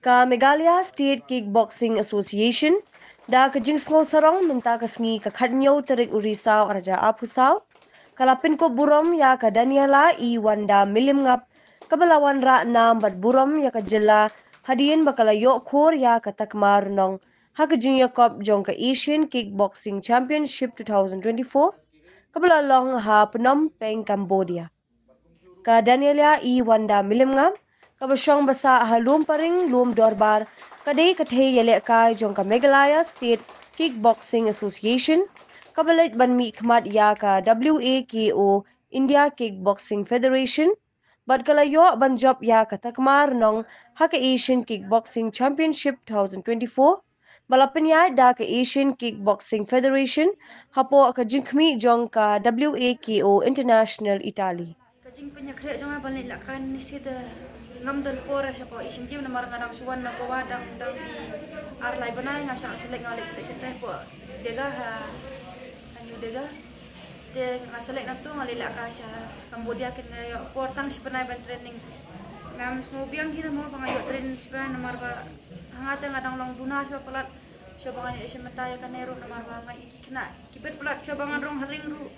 Ka Meghalaya State Kickboxing Association da ka jingsngo sarong minta kasngi ka khadnyo terik urisau arja apusau kalapin ko burom ya ka Daniela I Wanda milim ngap kabalawan ra na bat burom ya ka jela hadien bakalayo khor ya ka takmar nong hakajing yakop jong ka Asian Kickboxing Championship 2024 kabalalong ha Phnom Penh Cambodia ka Daniela I Wanda milim ngap kabasyong basa halum paring lum dorbar kadai kathe yele kai jong ka Meghalaya State Kickboxing Association kabalit banmi khmat ya ka WAKO India Kickboxing Federation bad kalayo banjob ya ka takmar nong haka Asian Kickboxing Championship 2024 balapin ya da ka Asian Kickboxing Federation hapo ka jinkmi jong ka WAKO International Italy Kajing penyakit jangan balik lakan ni kita ngam dan pora siapa isim game nama orang suwan nak kawa dang di arlai benai ngasak selek ngalik selek po dega ha anyu dega de ngaselek nak tu ngalil lakasha Cambodia kena yo portang sebenai ban training ngam sobiang kita mau pangayo train sebenai nomor ba hangata ngadang long duna siapa pelat siapa ngani isim metaya kanero nomor ba ngai iki kena kipet pelat siapa ngadong haring ru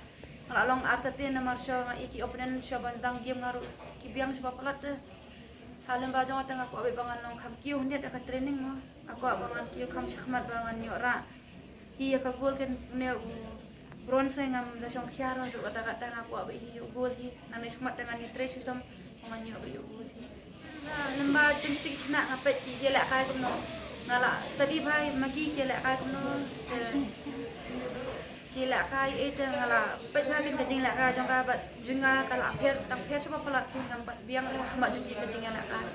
long artete nomor siapa ngai iki opponent siapa dang game ngaru kibiang siapa pelat halim ba jong tengah aku abe bangan nong kam kiu ni ada training mo aku bangan kiu kam syakmat bangan ni ora iya ka gol kan ne bronze ngam da song khiaro do kata-kata aku abe hiu gol hi nang syakmat dengan ni tre system bangan ni abe gol hi lemba jentik nak ngapet ki jelak kai kuno ngala tadi bhai magi jelak kai kuno jelak kai eta ngala pet bhai kan jing lak kai jong ka bat junga kala pher tang pher sebab pala tu nampak biang khmat juki kajing lak kai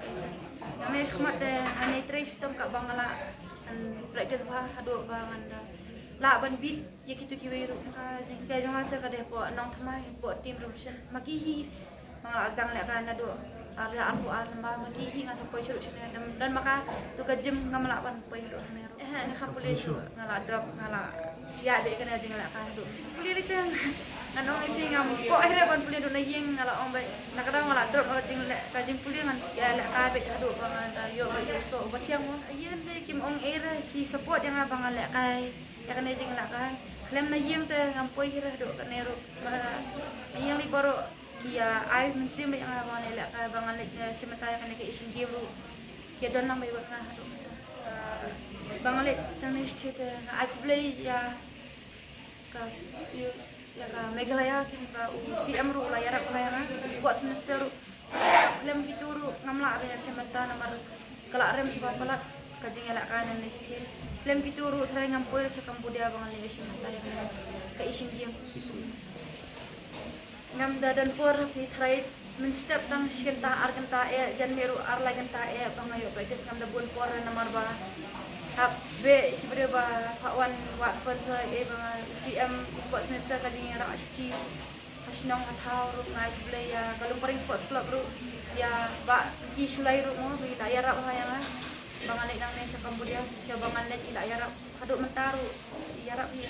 yang ni khmat de ani tre system ka bangala practice bah adu bangan da la ban bit ye kitu ki wiru ka jing ka jong ata ka de po nong thamai po team revolution magi hi mangala jang lak kai adu ada aku alma magi hi ngasa po churu chine dan maka tu ka gym ngamala ban po hiru ne ka police ngala drop ngala ya be kana jing lak kai adu police litang nanong ipi ngam ko akhirnya ban pulia dona yeng ngala ombai nakada ngala drop ngala jing le ka jing pulia ngan ya le ka be adu bangan yo ba so batiang mo ayen de kim ong era ki support yang abang le kai ya kana jing la kai klem na yeng te ngam poi hira do kanero yeng li boro ki ya ai mensim yang abang le kai bangan le semata ya kana ke isin game ru ya don nang bai ba ngah adu bangan le tang ni state ai play ya kas yo ya ka Meghalaya kini ba CM ru la yarak mayana sports minister ru lem gitu ru ngamla area sementa namar kala rem sebab pelak kajing elak kanan ni stil lem gitu ru trai ngampoi sa Cambodia bangan le sementa ya ka isin game ngam dadan por ki trai min step tang shirta arganta e janmeru arlaganta e bangayo practice ngam da bon por namar ba hab be bereba pakwan wak sponsor bang CM sports minister kajing ra achi hasnong athau ru ngai play ya galung paring sports club ru ya ba ki sulai ru mo bi da yara hayang bang alek nang ne sa Cambodia sa bang alek ila yara haduk mentaru yara bi